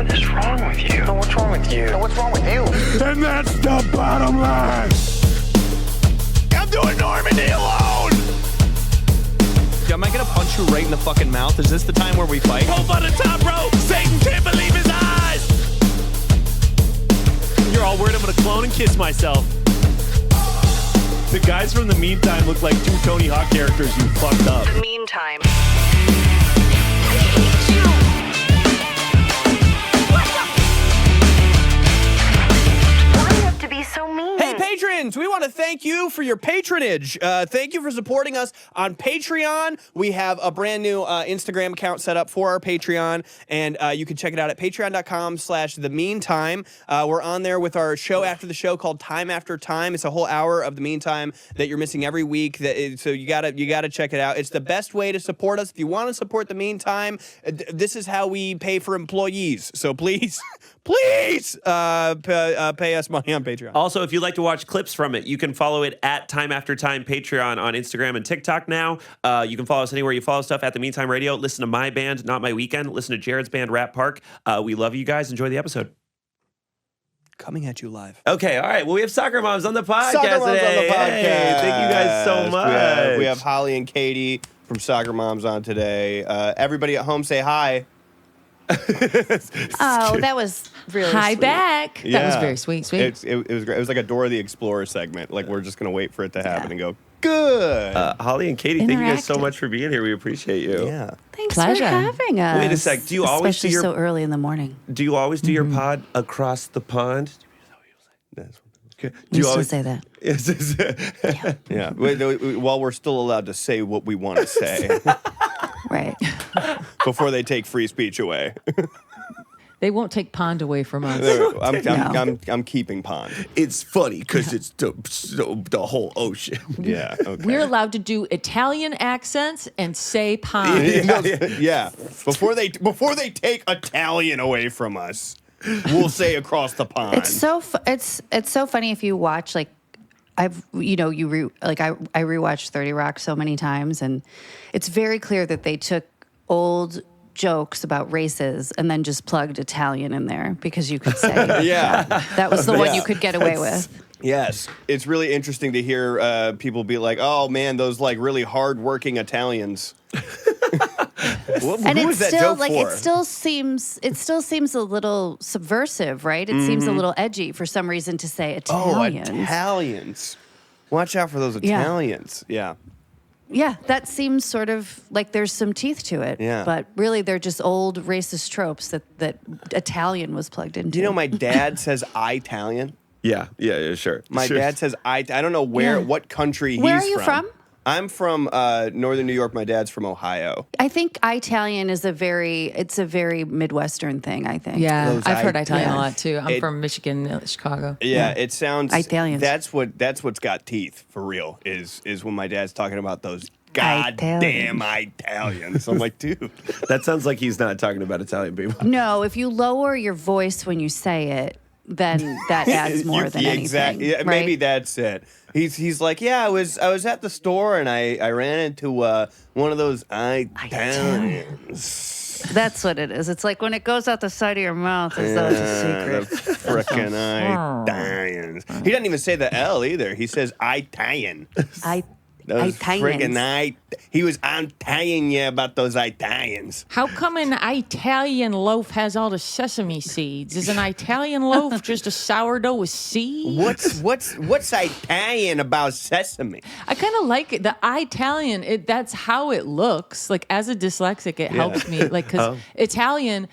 What is wrong with you? No, what's wrong with you? No, what's wrong with you? And that's the bottom line. I'm doing Normandy alone. Am I gonna punch you right in the fucking mouth? Is this the time where we fight? Hope on the top row. Satan can't believe his eyes. You're all worried I'm gonna clone and kiss myself. The guys from The Meantime look like two Tony Hawk characters you fucked up. The Meantime. Why do you have to be so mean? Hey, patrons, we want to thank you for your patronage. Thank you for supporting us on Patreon. We have a brand new Instagram account set up for our Patreon, and you can check it out at patreon.com/themeantime. We're on there with our show after the show called Time After Time. It's a whole hour of The Meantime that you're missing every week. So you gotta check it out. It's the best way to support us. If you want to support The Meantime, this is how we pay for employees. So please, please pay us money on Patreon. Also, if you'd like to watch clips from it, you can follow it at Time After Time Patreon on Instagram and TikTok now. You can follow us anywhere you follow stuff at The Meantime Radio. Listen to my band, Not My Weekend. Listen to Jared's band, Rap Park. We love you guys. Enjoy the episode. Coming at you live. Okay, all right. Well, we have Soccer Moms on the podcast Soccer Moms today. on the podcast. Hey, thank you guys so much. We have Holly and Katie from Soccer Moms on today. Everybody at home say hi. Oh, that was really Hi sweet. back. Yeah. That was very sweet. Sweet. It was great. It was like a Dora the Explorer segment. Like we're just gonna wait for it to happen and go, good. Holly and Katie, thank you guys so Interactive. much for being here. We appreciate you. Yeah. Thanks Pleasure. for having us. Wait a sec. Do you always do Especially your so early in the morning? Do you always do your pod across the pond? That's Do We you still always say that. yeah. While we're still allowed to say what we want to say Right. before they take free speech away. They won't take Pond away from us. I'm keeping pond. It's funny because it's the whole ocean. Yeah. Okay. We're allowed to do Italian accents and say Pond. Yeah. Before they take Italian away from us, we'll say across the pond. It's so funny if you watch I rewatched 30 Rock so many times, and it's very clear that they took old jokes about races and then just plugged Italian in there because you could say Yeah. that was the one you could get away with. Yes. It's really interesting to hear people be like, "Oh man, those like really hard-working Italians." And who it's was that still joke like for? it still seems a little subversive, right? It seems a little edgy for some reason to say Italians. Oh, Italians. Watch out for those Yeah. Italians. Yeah. Yeah, that seems sort of like there's some teeth to it. Yeah. But really they're just old racist tropes that Italian was plugged into. Do you know my dad says Italian? Yeah, sure. My Sure. dad says I don't know what country he's from. Where are you from? I'm from northern New York. My dad's from Ohio. I think Italian is a very Midwestern thing, I think. Yeah, Those I've heard I- Italian yeah. a lot too. I'm It- from Michigan, Chicago. Yeah, it sounds Italians. That's what's got teeth for real. Is when my dad's talking about those Italians. goddamn Italians. I'm like, dude. That sounds like he's not talking about Italian people. No, if you lower your voice when you say it, then that adds more than anything. Exactly. Yeah, right? maybe that's it. He's like, yeah, I was at the store and I ran into one of those Italians. That's what it is. It's like when it goes out the side of your mouth as though it's a secret. The frickin' Italians. He doesn't even say the L either. He says Italian. Those Italians. He was telling you about those Italians. How come an Italian loaf has all the sesame seeds? Is an Italian loaf just a sourdough with seeds? What's Italian about sesame? I kind of like it. The Italian, that's how it looks. Like as a dyslexic, it helps me. Like because Italian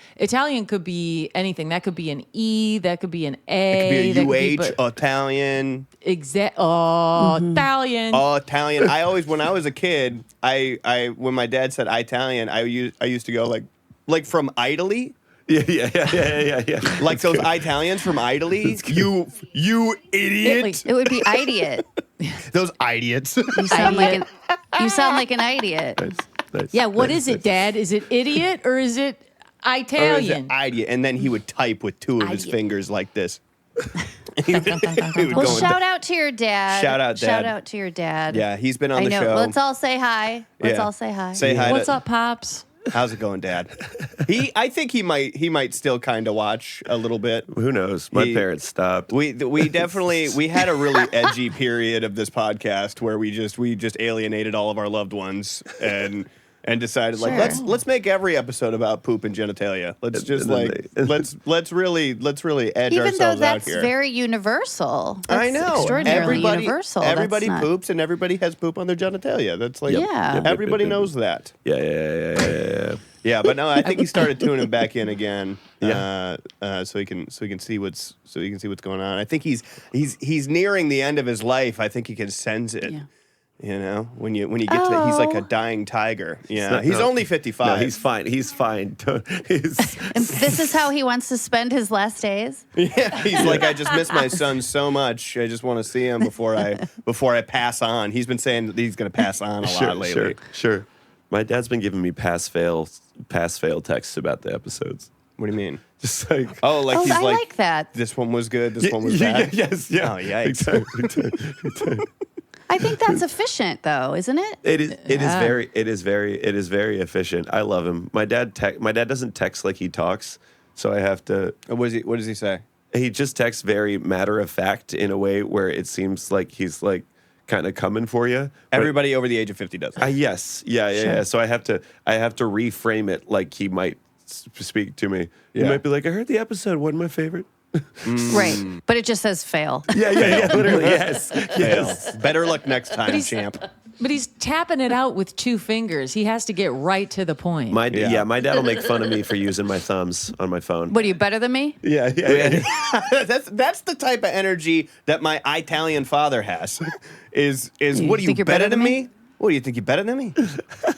could be anything. That could be an E. That could be an A. It could be a UH, Italian. Italian. Oh, Italian. I always, when I was a kid, I when my dad said Italian, I used to go like from Italy. Yeah. Like those Italians from Italy. You idiot. It would be idiot. Those idiots. You sound like an idiot. Yeah, what is it, Dad? Is it idiot or is it Italian? Idiot. And then he would type with two of his Idiot. fingers like this. Well, shout out to your dad. Shout out, Dad. Shout out to your dad. Yeah, he's been on I the know. show. Let's all say hi. Let's Yeah. all say hi. Say hi. What's to, up, Pops? How's it going, Dad? I think he might still kind of watch a little bit. Who knows? My parents stopped. We definitely had a really edgy period of this podcast where we just alienated all of our loved ones and decided like let's make every episode about poop and genitalia. Let's just let's really edge Even ourselves though out that's here. very universal. I That's know. extraordinarily universal. Everybody That's not- poops and everybody has poop on their genitalia. That's like Yeah. everybody knows that. Yeah. Yeah, but no, I think he started tuning back in again. So he can see what's going on. I think he's nearing the end of his life. I think he can sense it. Yeah. You know, when you get to he's like a dying tiger. Yeah, he's only 55. No, he's fine. He's fine. And this is how he wants to spend his last days. Yeah, he's like, I just miss my son so much. I just want to see him before I pass on. He's been saying that he's going to pass on a lot lately. Sure. My dad's been giving me pass-fail texts about the episodes. What do you mean? Just like, he's I like, like that. this one was good. This one was bad. Yes. Oh, yikes. Exactly. I think that's efficient, though, isn't it? It is very efficient. I love him. My dad doesn't text like he talks, so I have to. What does he say? He just texts very matter of fact in a way where it seems like he's like kind of coming for you. Everybody over the age of 50 does. Yes. Yeah. So I have to reframe it like he might speak to me. He might be like, I heard the episode, wasn't my favorite. Right. But it just says fail. Yeah, literally, yes. Better luck next time, champ. But he's tapping it out with 2 fingers. He has to get right to the point. My dad will make fun of me for using my thumbs on my phone. What, are you better than me? Yeah. That's the type of energy that my Italian father has. Is what, are you think you're better than me? What, do you think you're better than me?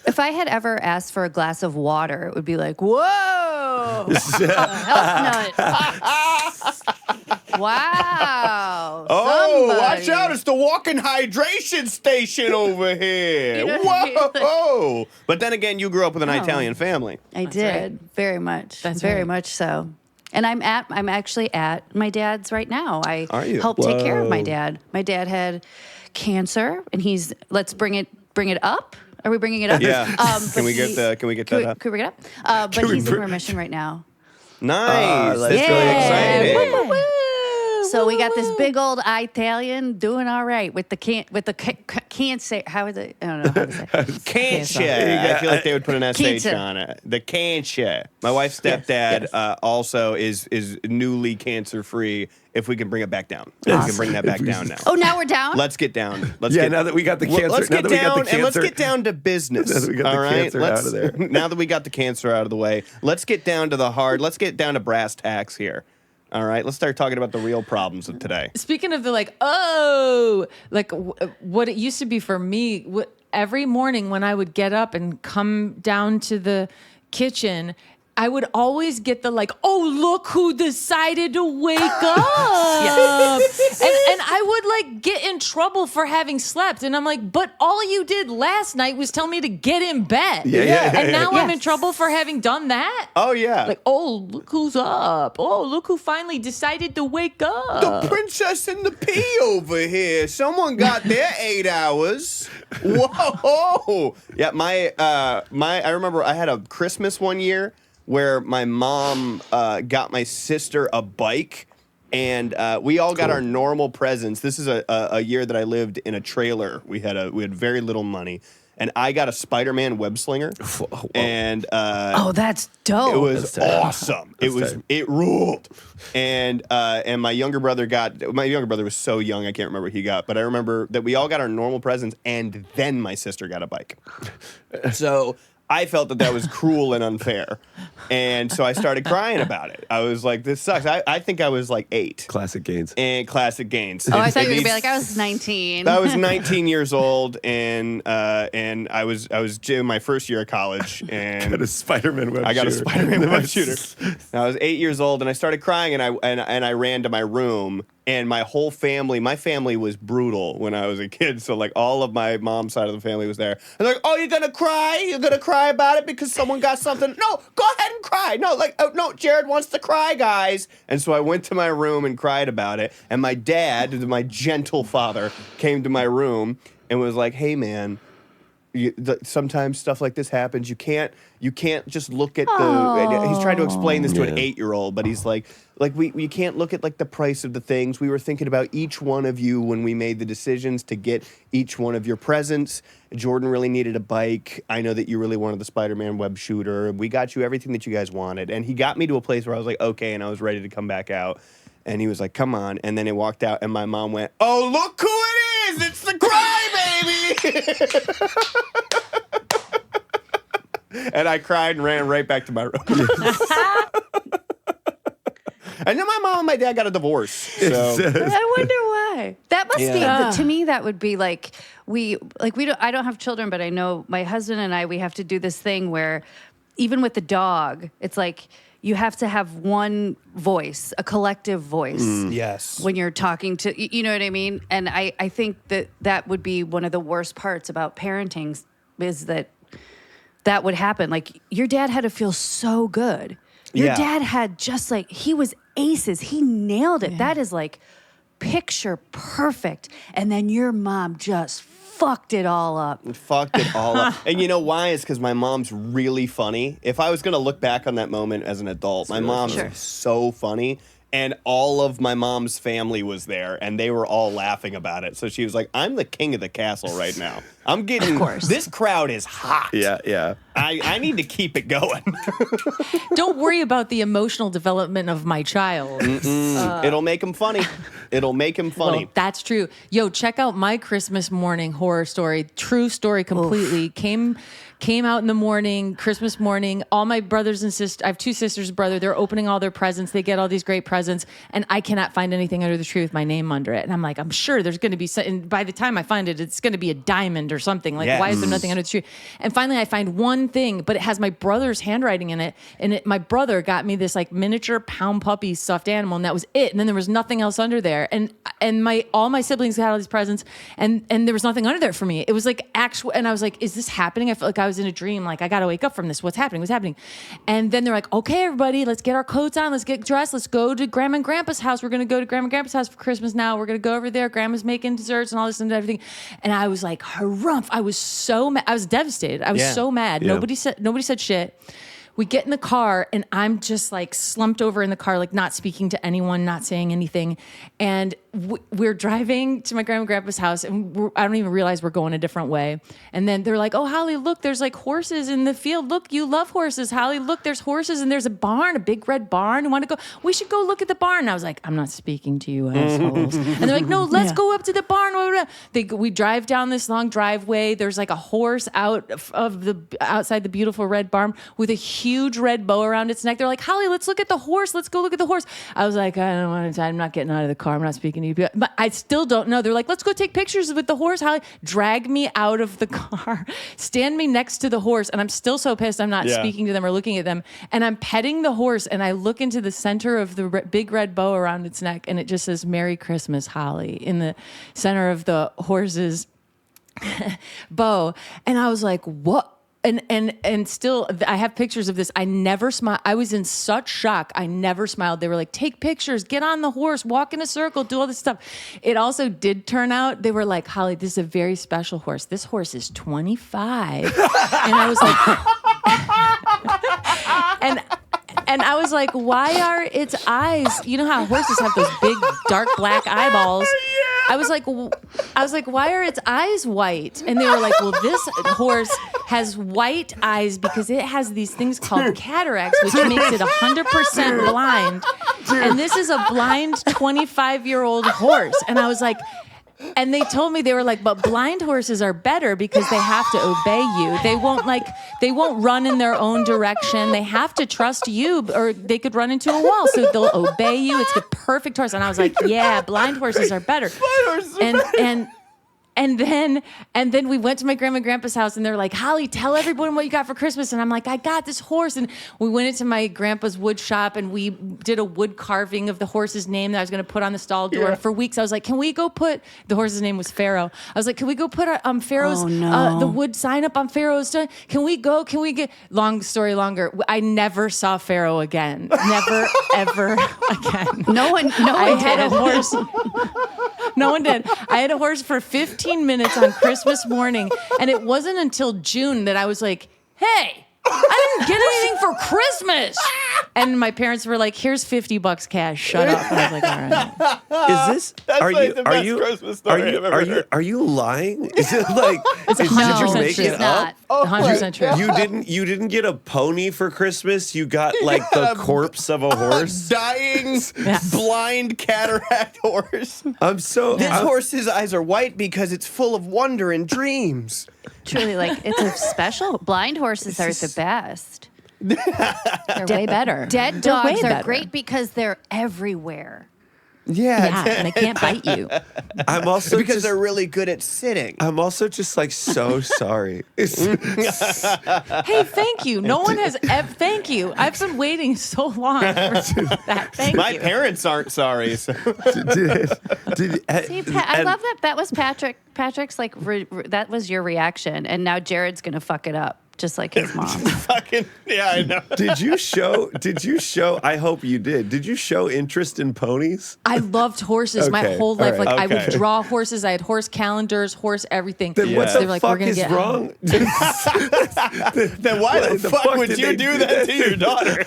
If I had ever asked for a glass of water, it would be like, whoa, health nut. Wow. Oh, somebody. watch out. It's the walking hydration station over here. You know what I mean? Whoa. But then again, you grew up with an Italian family. I did, very much. That's very right. much so. And I'm actually at my dad's right now. I Are you? help take care of my Whoa. dad. My dad had cancer, and let's bring it up. Are we bringing it up? Yeah. But Can we get that up? Can we bring it up? But he's in remission right now. Nice. That's that's really Yeah. exciting. Woo, woo, woo. So we got this big old Italian doing all right with the cancer. How is it? I don't know how to say it. Cancer. I feel like they would put an SH Cancer. on it. The cancer. My wife's stepdad also is newly cancer free. If we can bring it back down, we can bring that back down now. Oh, now we're down? Let's get down. Now that we got the cancer, Let's now get that we got down the and let's cancer- get down to business. Now that we got the all right? cancer out of there. Now that we got the cancer out of the way, let's get down to the hard. Let's get down to brass tacks here. All right, let's start talking about the real problems of today. Speaking of the what it used to be for me, every morning when I would get up and come down to the kitchen, I would always get the oh, look who decided to wake up. And I would get in trouble for having slept. And I'm like, but all you did last night was tell me to get in bed. And now I'm in trouble for having done that. Oh yeah. Oh, look who's up. Oh, look who finally decided to wake up. The princess and the pea over here. Someone got their 8 hours. Whoa. Yeah, I remember I had a Christmas one year where my mom got my sister a bike, and we all got our normal presents. This is a year that I lived in a trailer. We had very little money, and I got a Spider-Man web slinger, and Oh, that's dope. it was awesome. It ruled. And my younger brother was so young, I can't remember what he got, but I remember that we all got our normal presents, and then my sister got a bike. So I felt that was cruel and unfair. And so I started crying about it. I was like, this sucks. I think I was 8. Classic gains. And classic gains. Oh, I thought you were going to be like, I was 19. I was 19 years old, and I was in my first year of college, and Got a Spider-Man web I got a shooter. Spider-Man web shooter. I was 8 years old, and I started crying, and I ran to my room, and my family was brutal when I was a kid. So all of my mom's side of the family was there. And they're like, oh, you're gonna cry? You're gonna cry about it because someone got something? No, go ahead and cry. No, no, Jared wants to cry, guys. And so I went to my room and cried about it. And my dad, my gentle father, came to my room and was like, hey, man, sometimes stuff like this happens. You can't just look at the. He's trying to explain this to an 8-year-old, but he's like you can't look at like the price of the things. We were thinking about each one of you when we made the decisions to get each one of your presents. Jordan really needed a bike. I know that you really wanted the Spider-Man web shooter. We got you everything that you guys wanted, and he got me to a place where I was like, okay, and I was ready to come back out. And he was like, come on. And then he walked out, and my mom went, oh, look who it is. It's the crybaby. And I cried and ran right back to my room. And then my mom and my dad got a divorce. So. I wonder why. That must be, to me, that would be like, I don't have children, but I know my husband and I, we have to do this thing where even with the dog, it's like, you have to have one voice, a collective voice. Yes. When you're talking to, you know what I mean? And I think that would be one of the worst parts about parenting is that would happen. Like, your dad had to feel so good. Your dad had just like, he was aces. He nailed it. Yeah. That is like picture perfect. And then your mom just fucked it all up. And you know why? It's because my mom's really funny. If I was going to look back on that moment as an adult, my mom is so funny. And all of my mom's family was there, and they were all laughing about it. So she was like, I'm the king of the castle right now. I'm getting, this crowd is hot. Yeah. I need to keep it going. Don't worry about the emotional development of my child. It'll make him funny. Well, that's true. Yo, check out my Christmas morning horror story. True story completely. Came out in the morning, Christmas morning. All my brothers and sisters, I have 2 sisters, brother. They're opening all their presents. They get all these great presents, and I cannot find anything under the tree with my name under it. And I'm like, I'm sure there's going to be, and by the time I find it, it's going to be a diamond or something. Like, why is there nothing under the tree? And finally, I find one thing, but it has my brother's handwriting in it. And my brother got me this like miniature pound puppy stuffed animal, and that was it. And then there was nothing else under there. And all my siblings had all these presents, and there was nothing under there for me. It was like actual, and I was like, is this happening? I felt like I was in a dream. Like, I got to wake up from this. What's happening? And then they're like, okay, everybody, let's get our coats on. Let's get dressed. Let's go to Grandma and Grandpa's house. We're going to go to Grandma and Grandpa's house for Christmas now. We're going to go over there. Grandma's making desserts and all this and everything. And I was like, harumph. I was so mad. I was devastated. I was so mad. Yeah. Nobody said shit. We get in the car, and I'm just like slumped over in the car, like not speaking to anyone, not saying anything. And we're driving to my grandma and grandpa's house, and I don't even realize we're going a different way. And then they're like, oh, Holly, look, there's like horses in the field. Look, you love horses, Holly. Look, there's horses, and there's a barn, a big red barn. You want to go? We should go look at the barn. And I was like, I'm not speaking to you, assholes. And they're like, no, let's go up to the barn. We drive down this long driveway. There's like a horse outside the beautiful red barn with a huge red bow around its neck. They're like, Holly, let's look at the horse. Let's go look at the horse. I was like, I don't want to. I'm not getting out of the car. I'm not speaking to you. But I still don't know. They're like, let's go take pictures with the horse, Holly. Drag me out of the car. Stand me next to the horse. And I'm still so pissed I'm not speaking to them or looking at them. And I'm petting the horse, and I look into the center of the big red bow around its neck, and it just says, Merry Christmas, Holly, in the center of the horse's bow. And I was like, what? And still, I have pictures of this. I never smiled. I was in such shock. I never smiled. They were like, take pictures, get on the horse, walk in a circle, do all this stuff. It also did turn out, they were like, Holly, this is a very special horse. This horse is 25. And I was like, and I was like, why are its eyes, you know how horses have those big, dark black eyeballs? I was like, why are its eyes white? And they were like, well, this horse has white eyes because it has these things called cataracts, which makes it 100% blind. And this is a blind 25-year-old horse. And I was like, and they told me, they were like, but blind horses are better because they have to obey you. They won't run in their own direction. They have to trust you, or they could run into a wall. So they'll obey you. It's the perfect horse. And I was like, yeah, blind horses are better. Blind horses are better. And then we went to my grandma and grandpa's house, and they're like, Holly, tell everyone what you got for Christmas. And I'm like, I got this horse. And we went into my grandpa's wood shop, and we did a wood carving of the horse's name that I was going to put on the stall door. Yeah. And for weeks, I was like, can we go put, the horse's name was Pharaoh. I was like, can we go put Pharaoh's, the wood sign up on Pharaoh's? Can we get, long story longer. I never saw Pharaoh again. Never, ever again. No one I had did. a horse. No one did. I had a horse for 15 minutes on Christmas morning, and it wasn't until June that I was like, hey, I didn't get anything for Christmas. And my parents were like, here's $50 cash. Shut up. And I was like, all right. Is this? That's Are like you? the Are best you? Christmas story I've ever heard. Are you lying? Is it like? It's did 100% you make true. it It's not. up? 100% true. You didn't get a pony for Christmas. You got like the corpse of a horse. Dying, blind cataract horse. This horse's eyes are white because it's full of wonder and dreams. Truly, like, it's a special. Blind horses are the best. They're way better. Dead They're way dogs are better. great because they're everywhere. Yeah, Yeah, and they can't bite you. I'm also because just, they're really good at sitting. I'm also just like so sorry. Hey, thank you. No one has. Thank you. I've been waiting so long for that. Thank My you. parents aren't sorry. So. See, I love that. That was Patrick. Patrick's like, that was your reaction. And now Jared's going to fuck it up, just like his mom. Fucking, yeah, I know. Did you show, I hope you did you show interest in ponies? I loved horses my Okay, whole life. all right, Like I okay. would draw horses. I had horse calendars, horse everything. Then what So the they were like, fuck we're gonna is get wrong? Then why the fuck would did you they do that to your daughter?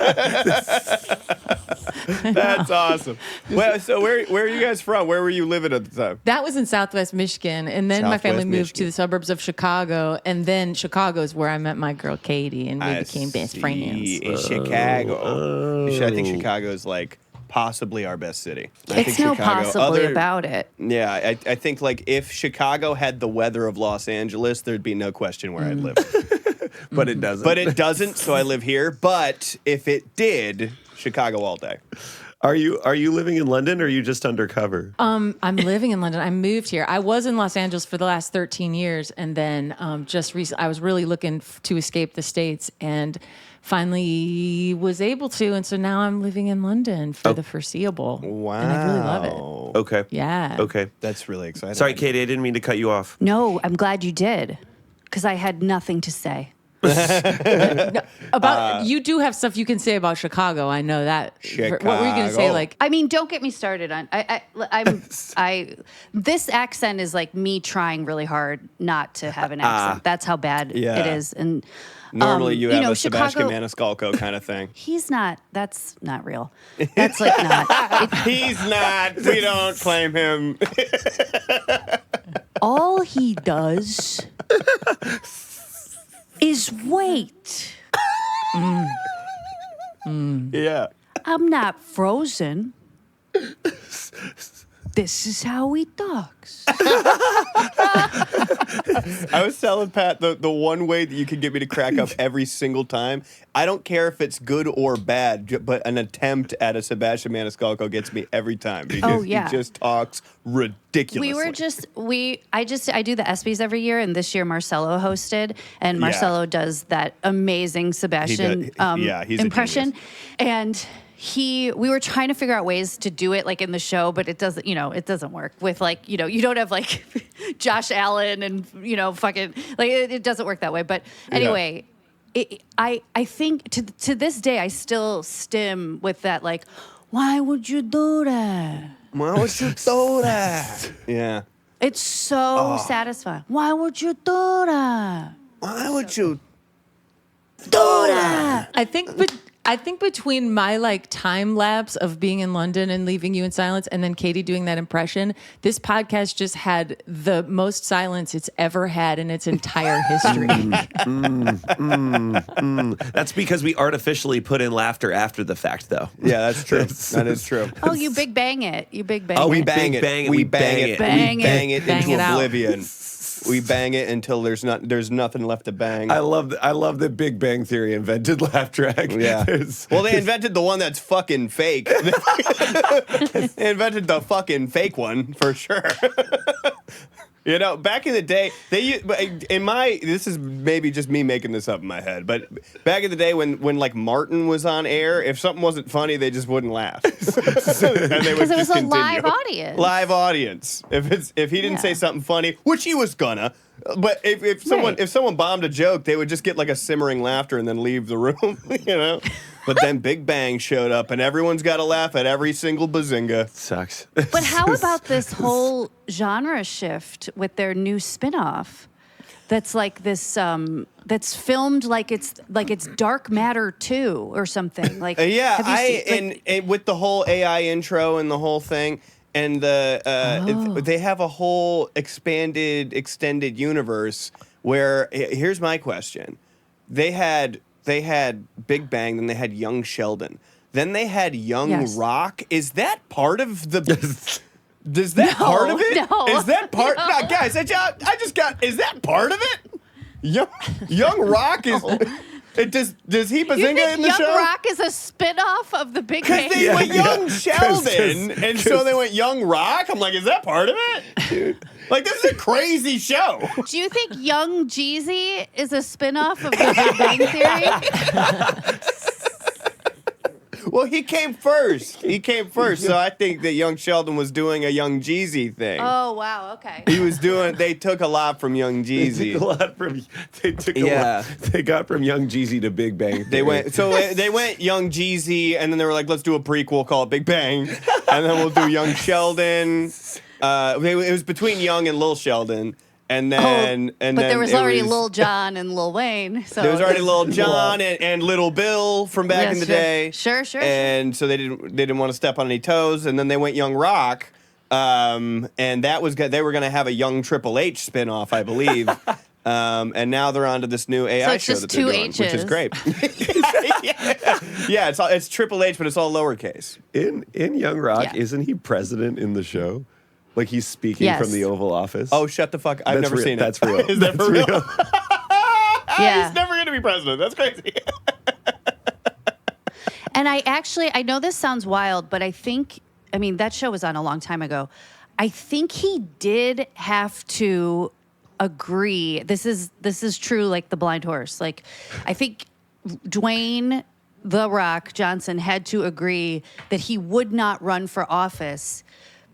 That's awesome. Well, so where are you guys from? Where were you living at the time? That was in Southwest Michigan, and then my family Southwest moved Michigan. to the suburbs of Chicago, and then Chicago is where I met my girl Katie, and we became best friends. In Chicago. I think Chicago is like possibly our best city. I It's think no Chicago- possibly about it. Yeah, I think like if Chicago had the weather of Los Angeles, there'd be no question where I'd live. But it doesn't. But it doesn't, so I live here. But if it did, Chicago all day. Are you living in London or are you just undercover? I'm living in London. I moved here. I was in Los Angeles for the last 13 years, and then just recently, I was really looking to escape the States, and finally was able to, and so now I'm living in London for the foreseeable. Wow. And I really love it. Okay. Yeah. Okay. That's really exciting. Sorry, Katie, I didn't mean to cut you off. No, I'm glad you did, because I had nothing to say. About you do have stuff you can say about Chicago. I know that. What were you going to say? Chicago. Like, I mean, don't get me started on. This accent is like me trying really hard not to have an accent. That's how bad Yeah. it is. And Normally you have a Chicago, Sebastian Maniscalco kind of thing. He's not. That's not real. That's like not. He's not. We don't claim him. All he does is wait. Yeah. I'm not frozen. This is how he talks. I was telling Pat the one way that you can get me to crack up every single time. I don't care if it's good or bad, but an attempt at a Sebastian Maniscalco gets me every time. Because yeah. he just talks ridiculously. We were just I do the ESPYs every year, and this year Marcelo hosted, and Marcelo does that amazing Sebastian he's a impression, and we were trying to figure out ways to do it like in the show, but it doesn't work with like, you don't have like Josh Allen and, fucking like it doesn't work that way. But anyway, I think to this day, I still stim with that, like, why would you do that? Why would you do that? Yeah. It's so satisfying. Why would you do that? Why would you Do that? I think between my like time lapse of being in London and leaving you in silence, and then Katie doing that impression, this podcast just had the most silence it's ever had in its entire history. That's because we artificially put in laughter after the fact, though. Yeah, that's true. That is true. Oh, you big bang it. You big bang Oh, we it. bang Big it. bang it. We We bang bang it. it. Bang We it. bang it Bang into it out. oblivion. We bang it until there's nothing left to bang. I love that Big Bang Theory invented laugh track. Yeah. Well, they invented the one that's fucking fake. They invented the fucking fake one for sure. Back in the day, this is maybe just me making this up in my head, but back in the day when like Martin was on air, if something wasn't funny, they just wouldn't laugh. Because it was a live audience. Live audience. If he didn't say something funny, which he was gonna, But if someone bombed a joke, they would just get like a simmering laughter and then leave the room, you know. But then Big Bang showed up, and everyone's got to laugh at every single bazinga. Sucks. But how about this whole genre shift with their new spinoff? That's like this. That's filmed like it's Dark Matter 2 or something. Like and with the whole AI intro and the whole thing, and they have a whole extended universe where here's my question: they had Big Bang, then they had Young Sheldon, then they had Young Rock. Is that part of the? Is that part of it? No. Is that part? No. No, guys, I just got. Is that part of it? Young Rock is. Does he bazinga in the Young show? Rock is a spinoff of the Big Bang? Because they went Young Sheldon, and so they went Young Rock. I'm like, is that part of it? Dude. Like, this is a crazy show. Do you think Young JEEZY is a spinoff of the Big Bang Theory? Well, he came first. So I think that Young Sheldon was doing a Young JEEZY thing. Oh, wow, okay. They took a lot from Young JEEZY. They got from Young JEEZY to Big Bang. They went Young JEEZY, and then they were like, let's do a prequel called Big Bang, and then we'll do Young Sheldon. It was between Young and Lil Sheldon. And then, but there was already Lil Jon and Lil Wayne. So there was already Lil Jon and Little Bill from back in the day. Sure. And so they didn't want to step on any toes. And then they went Young Rock, and that was good. They were going to have a Young Triple H spinoff, I believe. And now they're on to this new AI show that they're doing, H's. which is great. Yeah, it's Triple H, but it's all lowercase. In Young Rock, isn't he president in the show? Like he's speaking from the Oval Office. Oh, shut the fuck! I've never seen it. That's real. Is that for real? Yeah. He's never going to be president. That's crazy. And I know this sounds wild, but that show was on a long time ago. I think he did have to agree. This is true, like the blind horse. Like, I think Dwayne The Rock Johnson had to agree that he would not run for office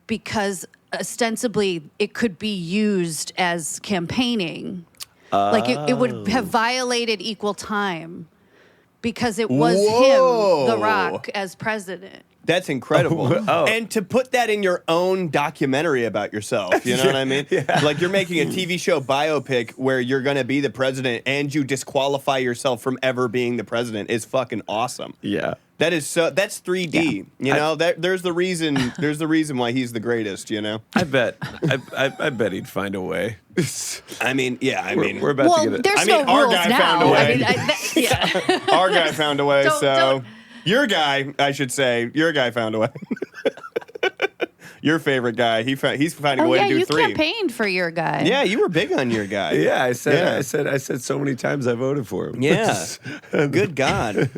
because ostensibly it could be used as campaigning. Like it would have violated equal time because it was him, The Rock, as president. That's incredible. And to put that in your own documentary about yourself, you know what I mean? Yeah. Like you're making a TV show biopic where you're going to be the president and you disqualify yourself from ever being the president is fucking awesome. Yeah. That's 3D. You know, there's the reason why he's the greatest, you know? I bet he'd find a way. We're about to get it. There's no our rules guy now. found a way. Our guy found a way, your guy, I should say, your guy found a way. Your favorite guy, he's finding a way to do 3. You campaigned for your guy. Yeah, you were big on your guy. Yeah, I said so many times I voted for him. Yeah. Good God.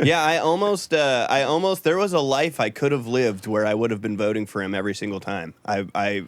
Yeah, I almost there was a life I could have lived where I would have been voting for him every single time. I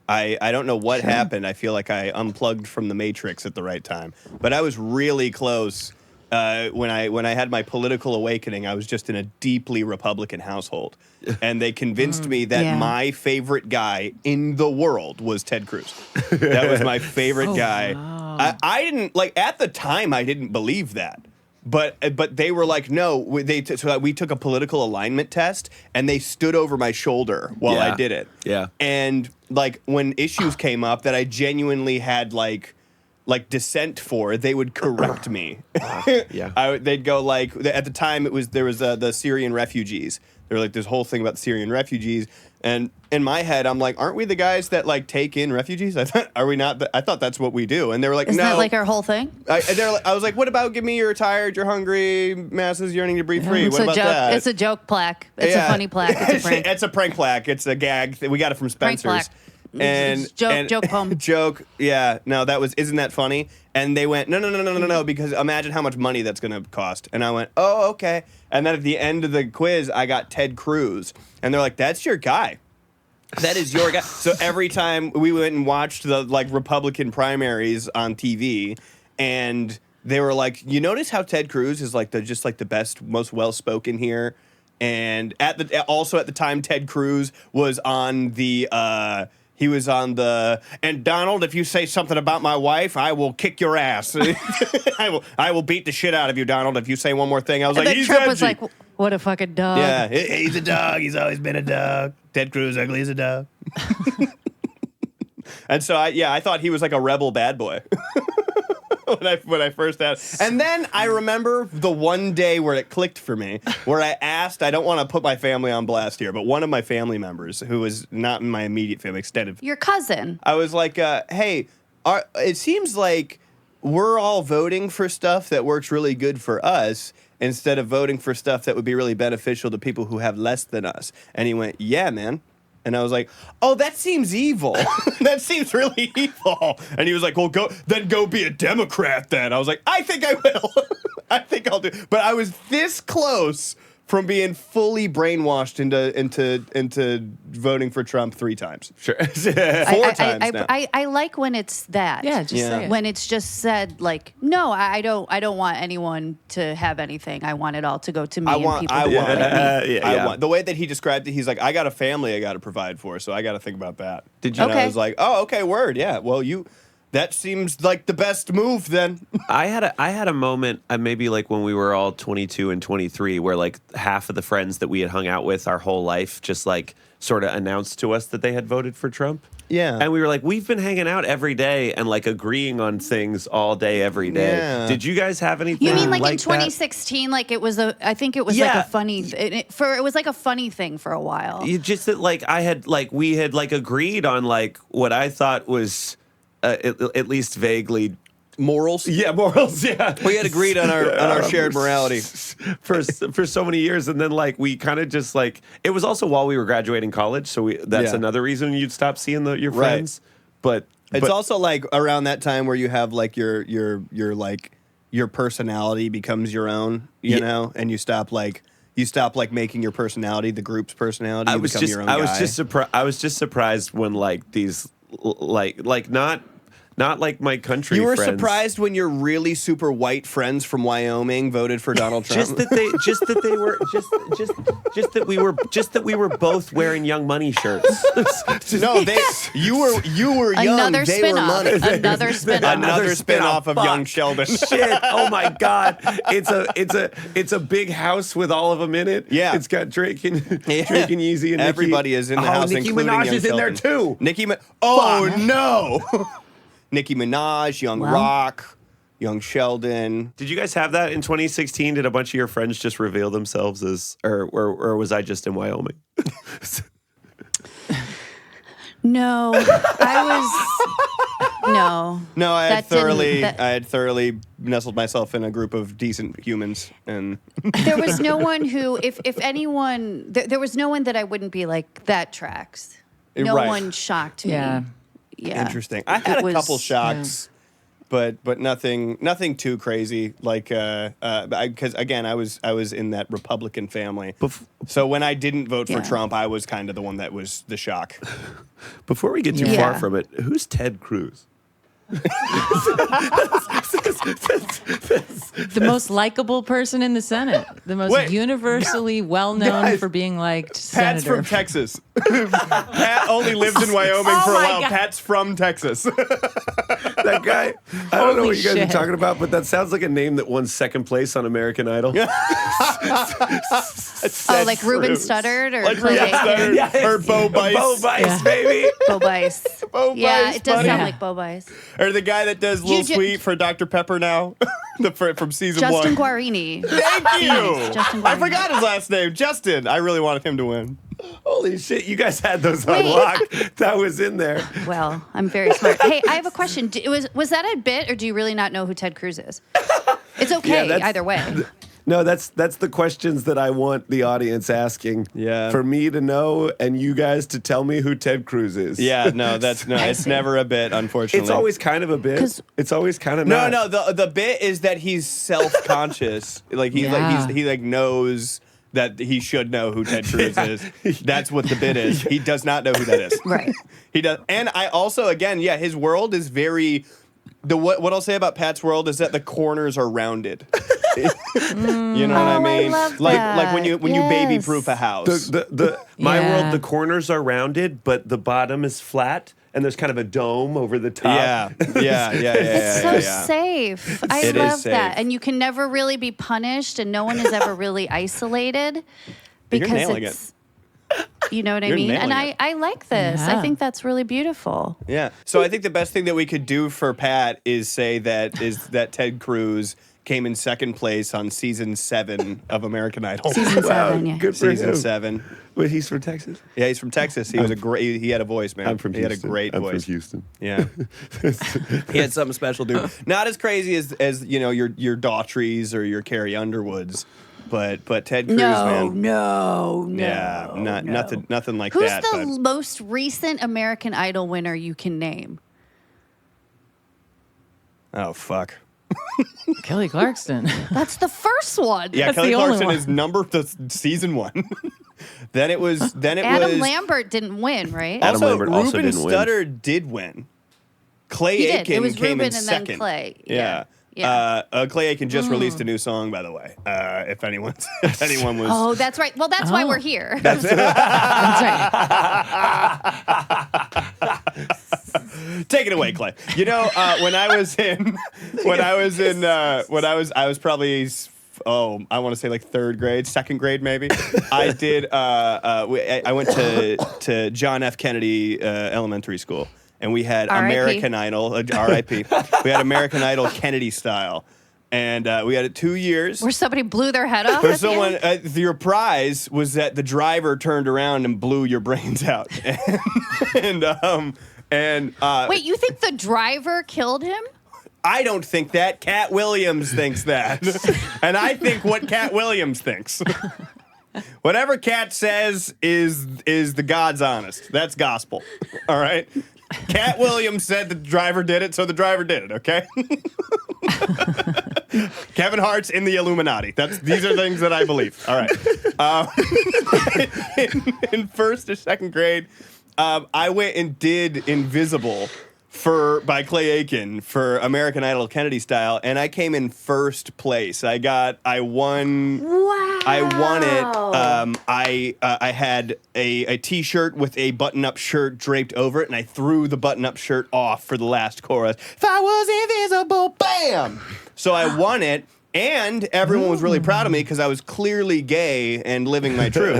don't know what happened. I feel like I unplugged from the Matrix at the right time. But I was really close. When I had my political awakening, I was just in a deeply Republican household. And they convinced me that my favorite guy in the world was Ted Cruz. That was my favorite guy. Wow. I didn't, at the time, I didn't believe that. But they were like, no, so we took a political alignment test, and they stood over my shoulder while I did it. Yeah. And, when issues came up that I genuinely had, dissent for, they would correct me. They'd go at the time there was the Syrian refugees. They were like this whole thing about the Syrian refugees, and in my head I'm like, aren't we the guys that take in refugees? Are we not? I thought that's what we do, and they were like, Isn't no. that our whole thing? I was like, what about give me you're tired, you're hungry, masses yearning to breathe free? What about joke. that? It's a joke plaque. It's a funny plaque. It's a prank. It's a prank plaque. It's a gag. We got it from Spencer's. And joke poem. Joke, yeah. No, isn't that funny? And they went, no, because imagine how much money that's going to cost. And I went, oh, okay. And then at the end of the quiz, I got Ted Cruz. And they're like, that's your guy. That is your guy. So every time we went and watched the Republican primaries on TV, and they were like, you notice how Ted Cruz is the best, most well-spoken here? And also at the time, Ted Cruz was on the He was on and Donald, if you say something about my wife, I will kick your ass. I will beat the shit out of you, Donald, if you say one more thing. I was And like, then he's Trump edgy. was like, what a fucking dog. Yeah, he's a dog. He's always been a dog. Ted Cruz, ugly as a dog. And so, I thought he was like a rebel bad boy. when I first asked. And then I remember the one day where it clicked for me, where I asked, I don't want to put my family on blast here, but one of my family members, who was not in my immediate family, extended. Your cousin. I was like, hey, it seems like we're all voting for stuff that works really good for us instead of voting for stuff that would be really beneficial to people who have less than us. And he went, yeah, man. And I was like, oh, that seems evil. That seems really evil. And he was like, well, go be a Democrat then. I was like, I think I will. I think I'll do. But I was this close from being fully brainwashed into voting for Trump 3 times. Sure. 4 times now. I like when it's that. Yeah, just say it. When it's just said like, no, I don't want anyone to have anything. I want it all to go to me and people who want it. I want the way that he described it. He's like, I got a family I got to provide for, so I got to think about that. Did you? And I Okay. was like, oh, okay, word, yeah. Well, that seems like the best move then. I had a moment, maybe like when we were all 22 and 23, where like half of the friends that we had hung out with our whole life just like sort of announced to us that they had voted for Trump. Yeah. And we were like, we've been hanging out every day and like agreeing on things all day, every day. Yeah. Did you guys have anything? You mean like in that? 2016? Like it was I think it was like Yeah. a funny. It was like a funny thing for a while. Just that like we had like agreed on like what I thought was at least vaguely Morals? Yeah, morals. Yeah, We had agreed on our shared morality. for so many years, and then like we kind of just like it was also while we were graduating college, so that's Yeah. another reason you'd stop seeing your Right. friends. But It's also like around that time where you have like your like your personality becomes your own, you know, and you stop like making your personality the group's personality. You become your own guy. I was just surprised when like these like not like my country. You were friends. surprised when your really super white friends from Wyoming voted for Donald Trump. Just that we were both wearing Young Money shirts. No, you were young. Another They were spin-off. money. Another spin-off. Another spin-off of Fuck. Young Sheldon. Shit! Oh my God! It's a big house with all of them in it. Yeah. It's got Drake and Yeezy and Everybody Nicki. is in the house, Nicki including Minaj Young is in there Sheldon. too. Oh no! Nicki Minaj, Young Well. Rock, Young Sheldon. Did you guys have that in 2016? Did a bunch of your friends just reveal themselves as, or was I just in Wyoming? No, I was no. No, I had That didn't- thoroughly nestled myself in a group of decent humans, and There was no one who, if anyone, there was no one that I wouldn't be like that tracks. No Right. one shocked me. Yeah. Yeah. interesting. I had It a was- couple shocks, but nothing too crazy. Like, because again, I was in that Republican family, so when I didn't vote for Yeah. Trump, I was kind of the one that was the shock. Before we get too Yeah. far from it, who's Ted Cruz? The most likable person in the Senate. The most Wait. universally well-known Guys, for being liked Pat's senator. from Texas. Pat only lived in Wyoming Oh for a my while. God. Pat's from Texas. That guy, I don't know Holy what you guys shit. are talking about, but that sounds like a name that won second place on American Idol. Oh, like Ruben Studdard or Like Clay Ruben Studdard. Aiken? Or Bo Bice. Bo Bice, Yeah. baby. Bo Bice. Bo Yeah, Bice, it does buddy. sound like Bo Bice. Or the guy that does Lil ju- Sweet for Dr. Pepper now, from season Justin 1. Guarini. Thank you. Justin I Guarini. forgot his last name. Justin. I really wanted him to win. Holy shit, you guys had those on Wait. lock. That was in there. Well, I'm very smart. Hey, I have a question. Was that a bit, or do you really not know who Ted Cruz is? It's okay that's- either way. No, that's the questions that I want the audience asking. Yeah. For me to know and you guys to tell me who Ted Cruz is. Yeah, no, it's see. never a bit, unfortunately. It's always kind of a bit. 'Cause- It's always kind of No, not. no. The bit is that he's self-conscious. Like he knows that he should know who Ted Cruz is. That's what the bit is. He does not know who that is. Right. He does. And I also, again, his world is very what I'll say about Pat's World is that the corners are rounded. You know what I mean? love like that. when you baby proof a house. My Yeah. world, the corners are rounded, but the bottom is flat, and there's kind of a dome over the top. It's so safe. I It is love safe. that. And you can never really be punished, and no one is ever really isolated because nailing it's. You know what I You're mean? And nailing it. I like this. I Yeah. think that's really beautiful. Yeah. So I think the best thing that we could do for Pat is say that Ted Cruz came in second place on season 7 of American Idol. Season 7, yeah. Good for Season him. 7. Wait, he's from Texas? Yeah, he's from Texas. He was a great. He had a voice, man. I'm from He Houston. had a great I'm voice. from Houston. Yeah. He had something special, dude. Not as crazy as you know your Daughtry's or your Carrie Underwoods, but Ted Cruz, man. No. Yeah, nothing like Who's that. the but- most recent American Idol winner you can name? Oh fuck. Kelly Clarkson. That's the first one. Yeah, That's Kelly the only Clarkson one. is season 1. then it was. Adam Lambert didn't win, right? Adam Also, Lambert also Ruben didn't win. Stutter did win. Clay He did. Aiken It was came Ruben in and second. then Clay. Yeah. Yeah. Clay Aiken just released a new song, by the way. If anyone was. Oh, that's right. Well, that's why we're here. That's right. Take it away, Clay. You know, I was probably, I want to say like second grade maybe. I did. I went to John F. Kennedy Elementary School, and we had R.I.P. American Idol. R.I.P. We had American Idol Kennedy style, and we had it 2 years. Where somebody blew their head off. For at the someone, end? your prize was that the driver turned around and blew your brains out, and Wait, you think the driver killed him? I don't think that. Cat Williams thinks that, and I think what Cat Williams thinks. Whatever Cat says is the God's honest. That's gospel. All right. Cat Williams said the driver did it, so the driver did it. Okay. Kevin Hart's in the Illuminati. These are things that I believe. All right. In first or second grade, I went and did Invisible by Clay Aiken for American Idol Kennedy style, and I came in first place. I won. Wow. I won it. I had a T-shirt with a button-up shirt draped over it, and I threw the button-up shirt off for the last chorus. If I was invisible, bam! So I won it, and everyone was really proud of me because I was clearly gay and living my truth.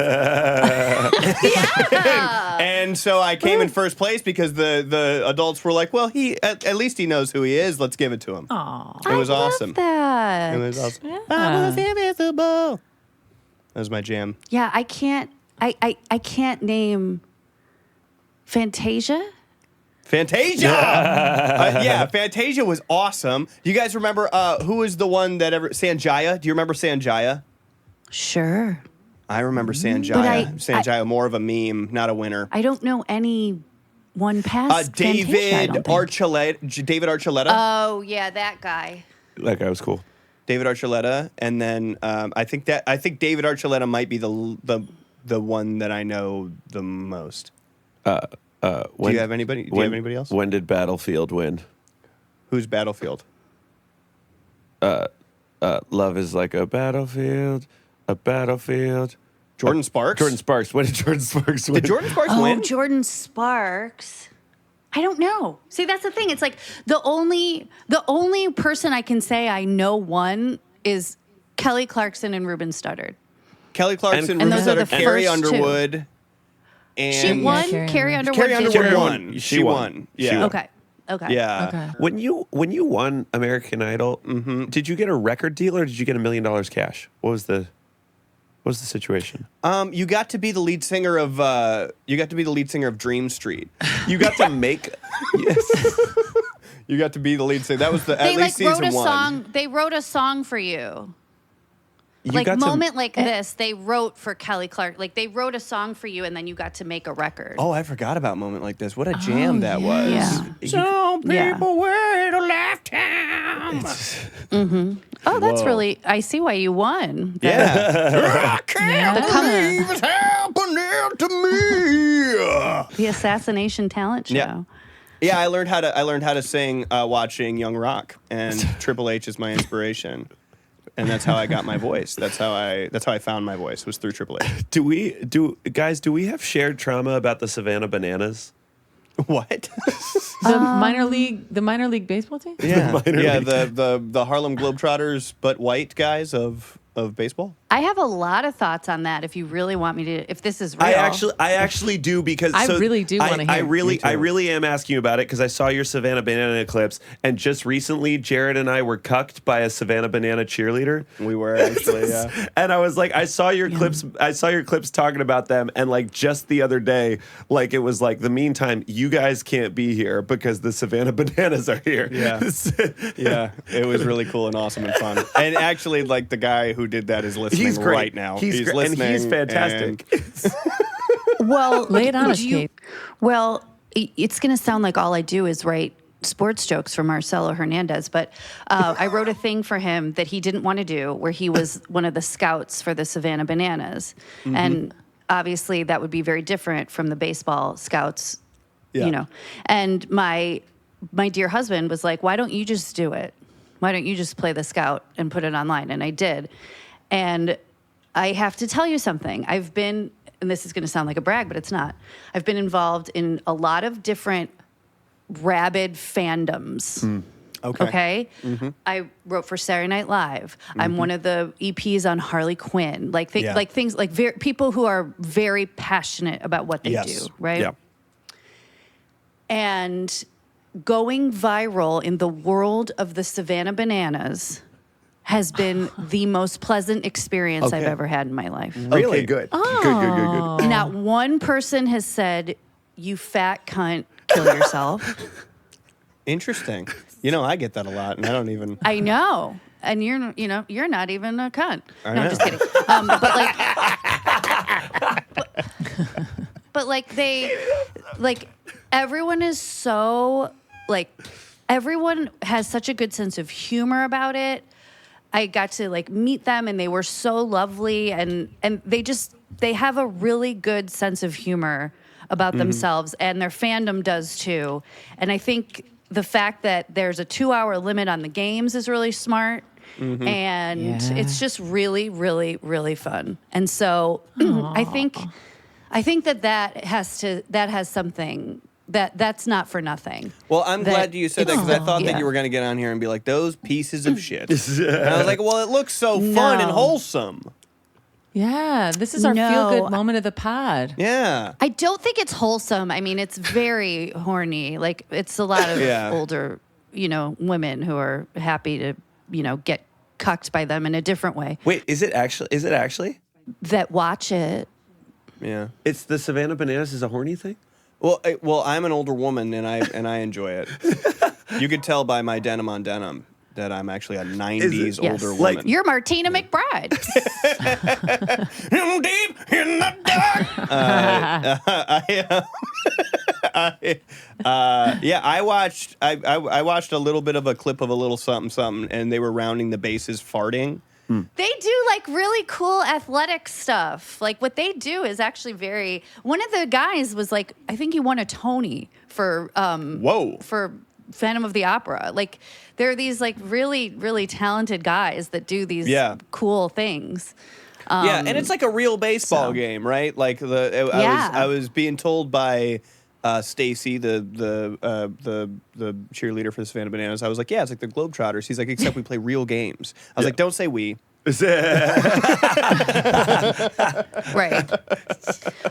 And so I came in first place because the adults were like, well, at least he knows who he is. Let's give it to him. Aw. It was awesome. That. It was awesome. I was invisible. That was my jam. Yeah, I can't name Fantasia. Fantasia! Yeah, Fantasia was awesome. You guys remember who was the one that Sanjaya? Do you remember Sanjaya? Sure. I remember Sanjaya. But Sanjaya, more of a meme, not a winner. I don't know any one past David Fantasia, I don't think. Archuleta. Oh yeah, that guy. That guy was cool. David Archuleta, and then I think David Archuleta might be the one that I know the most. Do you have anybody? Do you have anybody else? When did Battlefield win? Who's Battlefield? Love is like a battlefield. Jordan Sparks. Jordan Sparks. When did Jordan Sparks win? Did Jordan Sparks Oh, win? Jordan Sparks. I don't know. See, that's the thing. It's like the only person I can say I know won is Kelly Clarkson and Ruben Studdard. Kelly Clarkson, And those are the Carrie first two. Underwood. And She won. Carrie Carrie Underwood. Carrie did Underwood win. won. She won. Yeah. Okay. Yeah. Okay. When you won American Idol, did you get a record deal or did you get $1 million cash? What was the situation? You got to be the lead singer of Dream Street. You got to make. Yes. You got to be the lead singer. That was at They least like wrote season a 1. song. They wrote a song for you. You Like got to- moment like this, they wrote for Kelly Clark. Like they wrote a song for you, and then you got to make a record. Oh, I forgot about Moment Like This. What a jam that was. Yeah. Some Yeah. people wait a lifetime. Oh, that's Whoa. really. I see why you won. Yeah. I can't The cover. believe it's happening to me. The Assassination Talent Show. Yeah. Yeah, I learned how to sing watching Young Rock, and Triple H is my inspiration. And that's how I got my voice. That's how I found my voice, was through Triple H. Do we have shared trauma about the Savannah Bananas? What? The minor league baseball team? Yeah, the Harlem Globetrotters, but white guys of baseball. I have a lot of thoughts on that. If you really want me to, if this is real, I actually do, because I really do wanna hear. I really am asking you about it, because I saw your Savannah Banana clips, and just recently Jared and I were cucked by a Savannah Banana cheerleader. We were actually, yeah. And I was like, I saw your clips talking about them, and like just the other day, like it was like, the meantime, you guys can't be here because the Savannah Bananas are here. Yeah, yeah, it was really cool and awesome and fun. And actually, like, the guy who did that is listening right now. He's listening, and he's fantastic. well, lay it on us, Kate. Well, it's going to sound like all I do is write sports jokes for Marcelo Hernandez, but I wrote a thing for him that he didn't want to do, where he was one of the scouts for the Savannah Bananas, and obviously that would be very different from the baseball scouts, you know. And my dear husband was like, "Why don't you just do it? Why don't you just play the scout and put it online?" And I did. And I have to tell you something. I've been, and this is going to sound like a brag, but it's not. I've been involved in a lot of different rabid fandoms. Okay? I wrote for Saturday Night Live. I'm one of the EPs on Harley Quinn. Like things like people who are very passionate about what they do, right? Yeah. And going viral in the world of the Savannah Bananas has been the most pleasant experience I've ever had in my life. Really? Okay, good. Good. Not one person has said, "You fat cunt, kill yourself." Interesting. You know, I get that a lot, and I don't even. I know. And you're not even a cunt. No, I'm just kidding. But everyone is so, everyone has such a good sense of humor about it. I got to meet them, and they were so lovely, and they have a really good sense of humor about themselves, and their fandom does too. And I think the fact that there's a 2-hour limit on the games is really smart. And it's just really, really, really fun. And so I think that has something that's not for nothing. Well, I'm glad you said that, because I thought that you were going to get on here and be like, those pieces of shit. And I was like, well, it looks so fun and wholesome. Yeah, this is our feel-good moment of the pod. Yeah. I don't think it's wholesome. I mean, it's very horny. Like, it's a lot of older, women who are happy to, get cucked by them in a different way. Wait, is it actually? That watch it. Yeah. It's the Savannah Bananas is a horny thing? Well, I'm an older woman, and I enjoy it. You could tell by my denim on denim that I'm actually a 90s older woman. You're Martina McBride. Deep in the dark. I watched a little bit of a clip of a little something, and they were rounding the bases farting. They do really cool athletic stuff. Like, what they do is actually one of the guys was I think he won a Tony for for Phantom of the Opera. Like, there are these really, really talented guys that do these cool things. And it's like a real baseball game, right? Like I was being told by Stacy, the cheerleader for the Savannah Bananas. I was like, yeah, it's like the Globetrotters. He's like, except we play real games. I was like, don't say we. Right.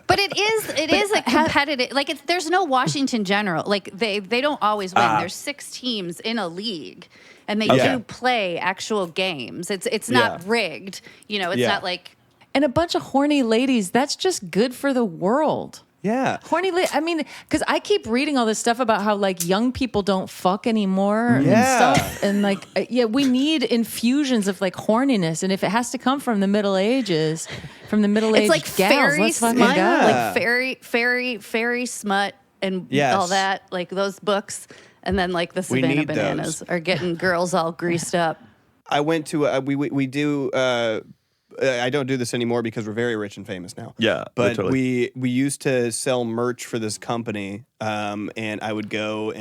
But it is a competitive, there's no Washington General. They don't always win. There's 6 teams in a league, and they do play actual games. It's not rigged. It's not like. And a bunch of horny ladies, that's just good for the world. Yeah. Horny I mean, because I keep reading all this stuff about how young people don't fuck anymore and stuff. And we need infusions of horniness. And if it has to come from the Middle Ages, from the middle-aged it's gals, fairy let's fucking smut, go. fairy smut and all that, those books. And then the Savannah Bananas are getting girls all greased up. I went to we do I don't do this anymore because we're very rich and famous now. Yeah, but totally. we used to sell merch for this company, and I would go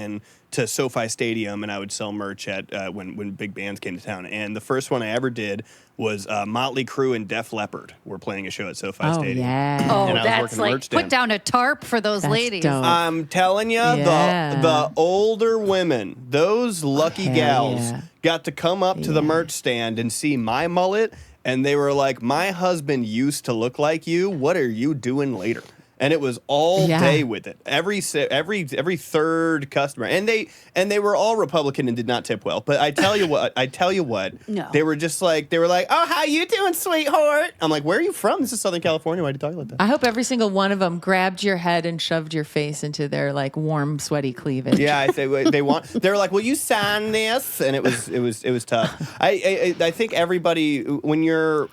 to SoFi Stadium and I would sell merch at when big bands came to town. And the first one I ever did was Motley Crue and Def Leppard were playing a show at SoFi Stadium. Yeah. Oh, And I was that's working the like merch stand. put down a tarp for those That's ladies. dope. I'm telling you, Yeah. the older women, those lucky Hell gals, yeah. got to come up to the merch stand and see my mullet, and they were like, "My husband used to look like you. What are you doing later?" And it was all day with it. Every third customer, and they were all Republican and did not tip well. But I tell you what, No. they were just like, "Oh, how you doing, sweetheart?" I'm like, "Where are you from? This is Southern California. Why do you talk like that?" I hope every single one of them grabbed your head and shoved your face into their like warm, sweaty cleavage. Yeah, I say they were like, "Will you sign this?" And it was tough. I think everybody when you're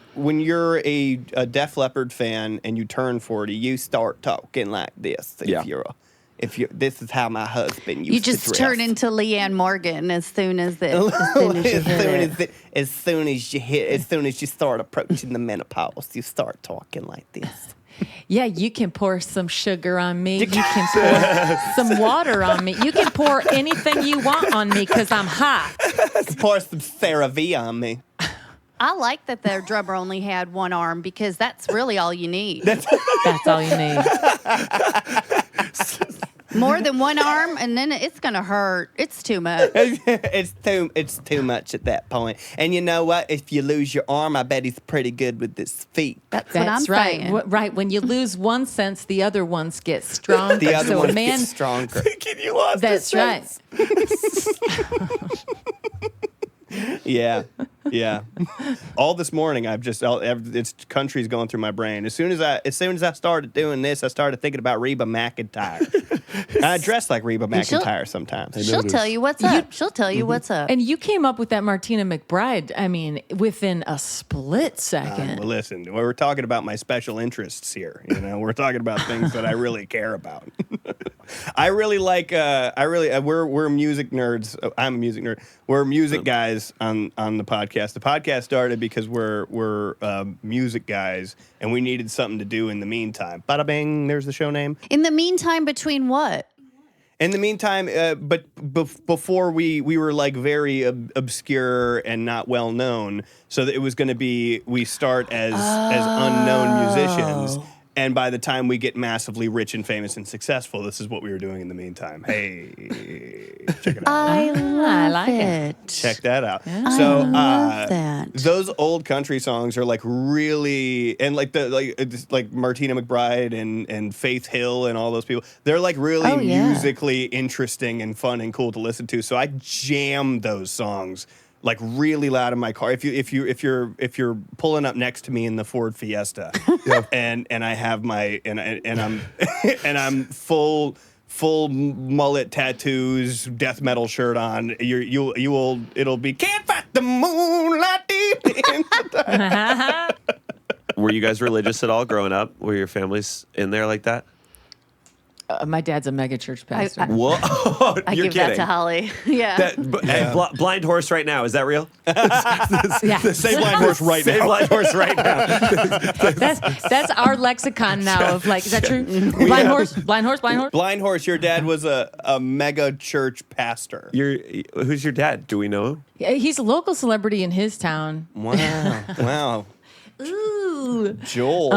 a Def Leppard fan and you turn 40, you start talking like this. If you're this is how my husband used You to just dress. turn into Leanne Morgan as soon as as soon as you start approaching the menopause, you start talking like this. Yeah, you can pour some sugar on me. You can pour some water on me. You can pour anything you want on me because I'm hot. Pour some CeraVe on me. I like that their drummer only had one arm because that's really all you need. That's all you need. More than one arm, and then it's gonna hurt. It's too much. It's too much at that point. And you know what? If you lose your arm, I bet he's pretty good with his feet. That's what I'm right. saying. Right. When you lose one sense, the other ones get stronger. The other so one a man, gets stronger. You lost that's right. Yeah. All this morning, it's country's going through my brain. As soon as I started doing this, I started thinking about Reba McEntire. And I dress like Reba McEntire sometimes. She'll tell you what's up. She'll tell you what's up. And you came up with that Martina McBride, I mean, within a split second. Well, listen, we're talking about my special interests here. We're talking about things that I really care about. I really like. We're music nerds. I'm a music nerd. We're music guys on the podcast. The podcast started because we're music guys, and we needed something to do in the meantime. Bada bing. There's the show name. In the meantime, between what? In the meantime, but before we were like very obscure and not well known, so that it was going to be we start as unknown musicians, and by the time we get massively rich and famous and successful, this is what we were doing in the meantime. Hey, check it out. I like it. Check that out. I So love that. those old country songs are like really, and like like Martina McBride and Faith Hill and all those people. They're like really musically interesting and fun and cool to listen to. So I jam those songs like really loud in my car. If you're pulling up next to me in the Ford Fiesta, and I have my and I'm full mullet tattoos, death metal shirt on, it'll be can't fight the moonlight deep in the dark. Were you guys religious at all growing up? Were your families in there like that? My dad's a mega church pastor. Whoa, I you're give kidding. that to Holly. Yeah. Hey, blind horse right now. Is that real? Yeah. Say blind horse right Say now. blind horse right now. That's our lexicon now of like, is that true? Blind horse, blind horse, blind horse. Blind horse. Your dad was a mega church pastor. Who's your dad? Do we know him? Yeah, he's a local celebrity in his town. Wow. Ooh. Joel.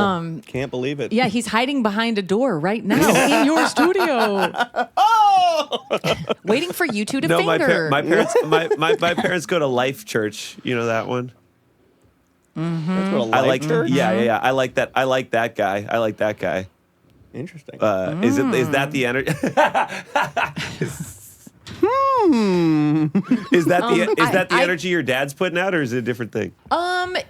Can't believe it. Yeah, he's hiding behind a door right now in your studio. Waiting for you two to No, finger. my parents go to Life Church. You know that one? That's what a I life like. church? Yeah. I like that. I like that guy. Interesting. Is that the energy? Is that the energy your dad's putting out, or is it a different thing?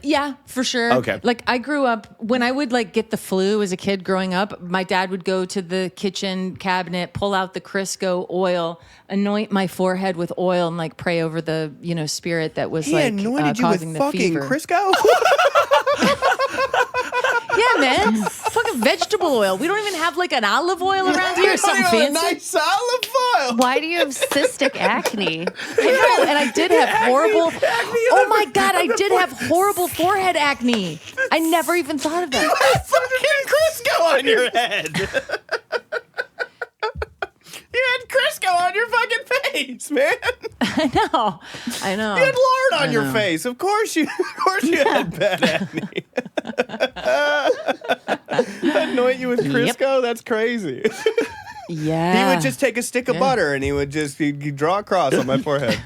Yeah, for sure. Okay. Like I grew up when I would like get the flu as a kid growing up, my dad would go to the kitchen cabinet, pull out the Crisco oil, anoint my forehead with oil, and like pray over the spirit that was He like anointed you with causing the fucking fever. Crisco? Yeah, man. fucking vegetable oil. We don't even have like an olive oil around here or something fancy. Nice olive oil. Why do you have cystic acne? I know, and I did have horrible. Oh my God, I did have horrible forehead acne. I never even thought of that. Fucking Crisco on your head. You had Crisco on your fucking face, man. I know. You had lard on your face. Of course you had bad acne. Anoint you with Crisco? That's crazy. Yeah. He would just take a stick of butter and he'd draw a cross on my forehead.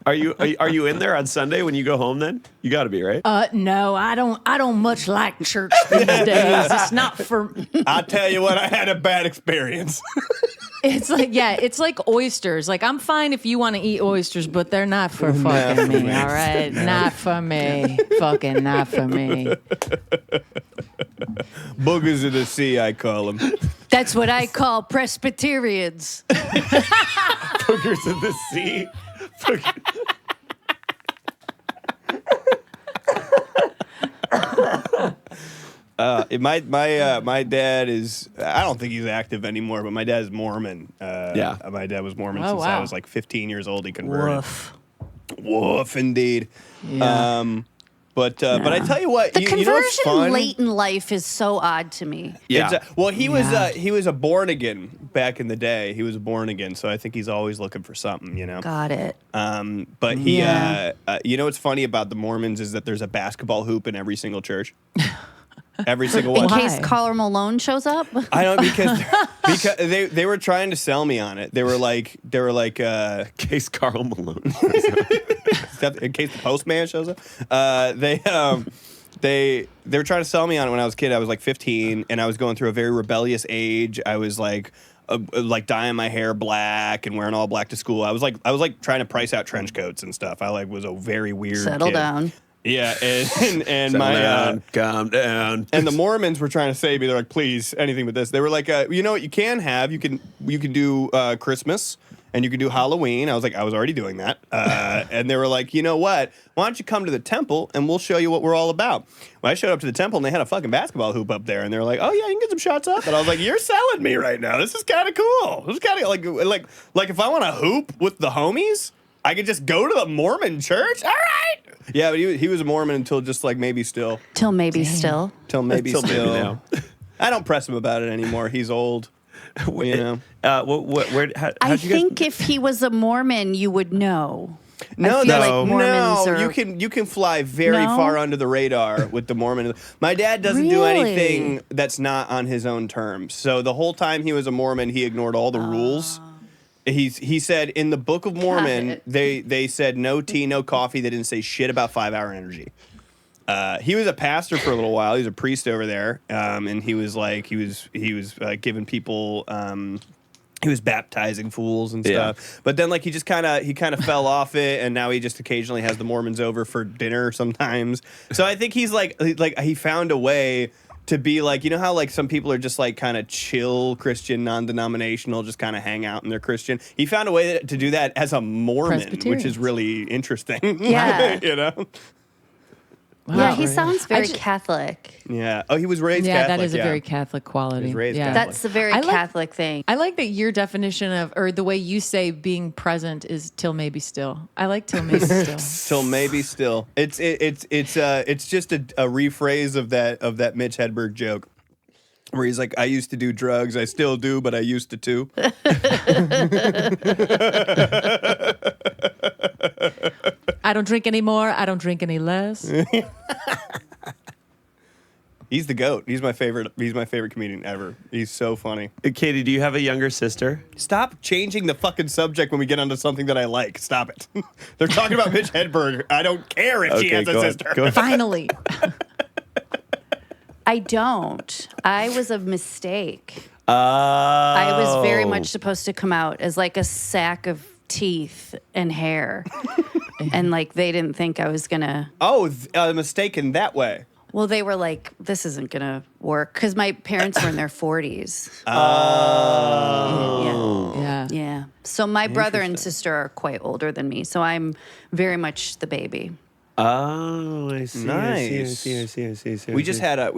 Are you in there on Sunday when you go home then? You got to be, right? No, I don't much like church these days. It's not for. I'll tell you what, I had a bad experience. It's like oysters. Like, I'm fine if you want to eat oysters, but they're not for fucking me, all right? Not for me. Fucking not for me. Boogers of the sea, I call them. That's what I call Presbyterians. Boogers of the sea. My dad is, I don't think he's active anymore, but my dad's Mormon. My dad was Mormon since I was like 15 years old. He converted. Woof, indeed. Yeah. But I tell you what, The you conversion know what's fun? late in life is so odd to me. Yeah. He was a born again back in the day. He was a born again, so I think he's always looking for something, you know. Got it. But he, you know what's funny about the Mormons is that there's a basketball hoop in every single church. Every single one. In case Carl Malone shows up? I don't because they were trying to sell me on it. They were like in case Carl Malone. In case the postman shows up. They were trying to sell me on it when I was a kid. I was like 15 and I was going through a very rebellious age. I was like dyeing my hair black and wearing all black to school. I was like trying to price out trench coats and stuff. I was a very weird Settle kid. down. Yeah, and calm down. And the Mormons were trying to save me. They're like, please, anything but this. They were like, you know what you can have? You can do Christmas and you can do Halloween. I was already doing that. And they were like, you know what? Why don't you come to the temple and we'll show you what we're all about. When I showed up to the temple and they had a fucking basketball hoop up there and they were like, oh yeah, you can get some shots up. And I was like, you're selling me right now. This is kind of cool. This is kind of like if I want to hoop with the homies, I could just go to the Mormon church. All right. Yeah, but he was a Mormon until just like maybe still. Till maybe still. Till maybe Till maybe still. now. I don't press him about it anymore. He's old. You know. I think if he was a Mormon, you would know. No, I feel like Mormons are... you can fly very No? far under the radar with the Mormon. My dad doesn't do Really? anything that's not on his own terms. So the whole time he was a Mormon, he ignored all the rules. He said in the Book of Mormon, they said no tea, no coffee. They didn't say shit about 5-hour energy. He was a pastor for a little while. He was a priest over there, and he was giving people. He was baptizing fools and stuff. But then he kind of fell off it, and now he just occasionally has the Mormons over for dinner sometimes. So I think he's he found a way to be like, you know how some people are just kind of chill Christian, non-denominational, just kind of hang out and they're Christian. He found a way to do that as a Mormon, which is really interesting. Yeah. You know? Wow. Yeah, he sounds very Catholic. Yeah. Oh, he was raised Catholic. Yeah, that is a very Catholic quality. He was raised yeah. Catholic. That's a very Catholic thing. I like that your definition of, or the way you say being present is till maybe still. I like till maybe still. Till maybe still. It's just a rephrase of that Mitch Hedberg joke. Where he's like, I used to do drugs, I still do, but I used to too. I don't drink anymore. I don't drink any less. He's the GOAT. He's my favorite comedian ever. He's so funny. Katie, do you have a younger sister? Stop changing the fucking subject when we get onto something that I like. Stop it. They're talking about Mitch Hedberg. I don't care if she has a sister. Go ahead. Finally. I don't. I was a mistake. Oh. I was very much supposed to come out as a sack of teeth and hair. And they didn't think I was going to. Oh, a mistake in that way. Well, they were like, this isn't going to work. Because my parents were in their 40s. Oh. Yeah. Yeah. So my brother and sister are quite older than me. So I'm very much the baby. Oh, I see. Nice. I see. We just had a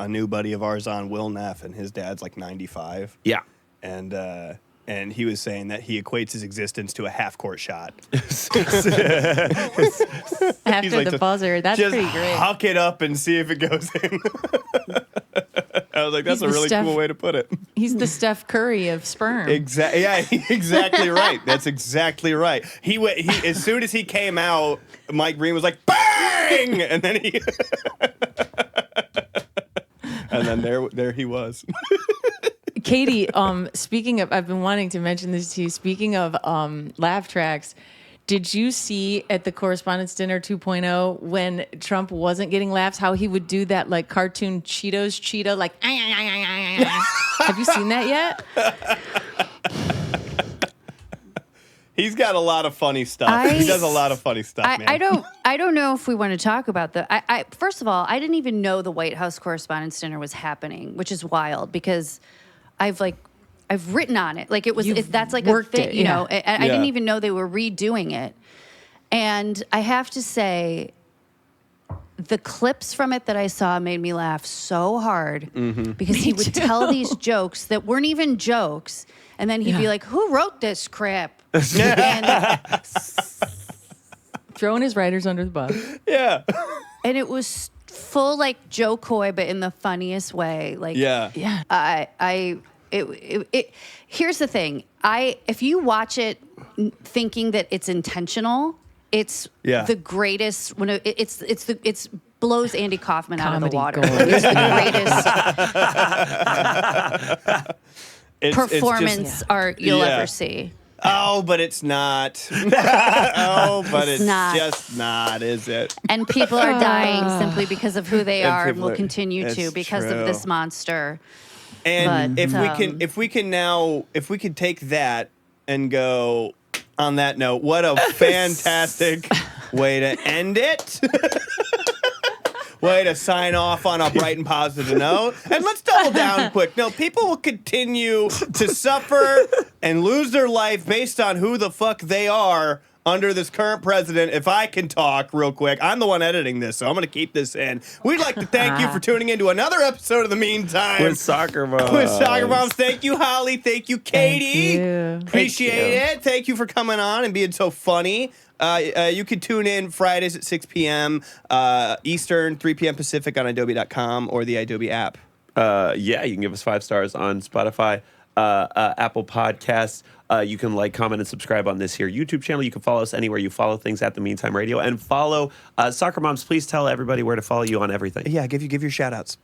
new buddy of ours on, Will Neff, and his dad's like 95. Yeah. And he was saying that he equates his existence to a half-court shot. After like, the buzzer. That's just pretty great. huck it up and see if it goes in. I was like, that's He's a the really cool way to put it. He's the Steph Curry of sperm. Exactly right. That's exactly right. He as soon as he came out, Mike Green was like, bang! And then and then there he was. Katie, speaking of, I've been wanting to mention this to you. Speaking of laugh tracks, did you see at the Correspondence Dinner 2.0 when Trump wasn't getting laughs, how he would do that like cartoon Cheetos cheetah, like, have you seen that yet? He's got a lot of funny stuff. He does a lot of funny stuff, man. I don't know if we want to talk about I first of all, I didn't even know the White House Correspondence Dinner was happening, which is wild because I've written on it. Like that's like a thing, you know. I didn't even know they were redoing it. And I have to say, the clips from it that I saw made me laugh so hard because he would tell these jokes that weren't even jokes. And then he'd be like, who wrote this crap? And Throwing his writers under the bus. Yeah. And it was full like Joe Coy, but in the funniest way. Like, here's the thing. If you watch it thinking that it's intentional, it's the greatest. When it's blows Andy Kaufman out of the water. Like, it's the greatest performance art you'll ever see. Oh, but it's not. It's not. Just not, is it? And people are dying simply because of who they are and will continue to because of this monster. And if we can take that and go on that note, what a fantastic way to end it. Way to sign off on a bright and positive note. And let's double down quick. No, people will continue to suffer and lose their life based on who the fuck they are under this current president. If I can talk real quick, I'm the one editing this, so I'm going to keep this in. We'd like to thank you for tuning into another episode of The Meantime. With Soccer Moms. Thank you, Holly. Thank you, Katie. Thank you. Appreciate it. Thank you for coming on and being so funny. You can tune in Fridays at 6 p.m. Eastern, 3 p.m. Pacific on idobi.com or the idobi app. You can give us 5 stars on Spotify, Apple Podcasts. You can like, comment, and subscribe on this here YouTube channel. You can follow us anywhere you follow things at The Meantime Radio. And follow Soccer Moms. Please tell everybody where to follow you on everything. Yeah, give your shout-outs.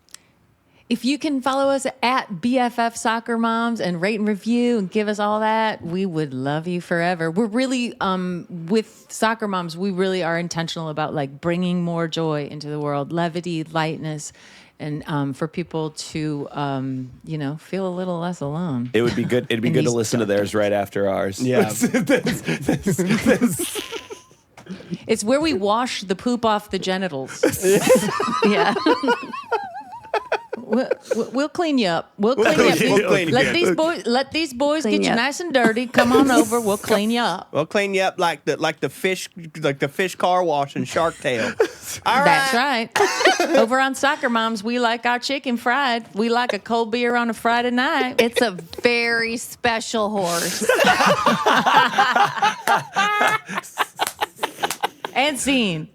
If you can follow us at BFF Soccer Moms and rate and review and give us all that, we would love you forever. We're really, with Soccer Moms, we really are intentional about like bringing more joy into the world, levity, lightness, and for people to, feel a little less alone. It would be good. It'd be good to listen to theirs right after ours. Yeah. It's where we wash the poop off the genitals. Yeah. We'll clean you up. We'll clean you up. Let these boys Clean get you you up. nice and dirty. Come on over. We'll clean you up. We'll clean you up like the fish car wash in Shark Tale. All That's right. Over on Soccer Moms, we like our chicken fried. We like a cold beer on a Friday night. It's a very special horse. And scene.